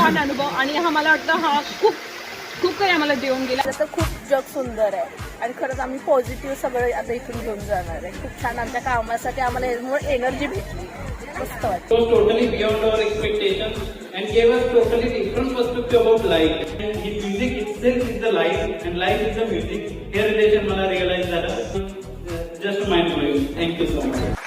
छान अनुभव आणि हा मला वाटतं हा खूप खूप काही आम्हाला देऊन गेला. तर खूप जग सुंदर आहे आणि खरंच आम्ही पॉझिटिव्ह सगळं आता इथून घेऊन जाणार आहे. खूप छान आमच्या कामासाठी आम्हाला यामुळे एनर्जी भेटली. मस्त वाटतं. was totally beyond our expectations and gave us totally different perspective about life. And his music itself is the life and life is the music. Here relation मला realize झालं. Just mind blowing. Thank you so much.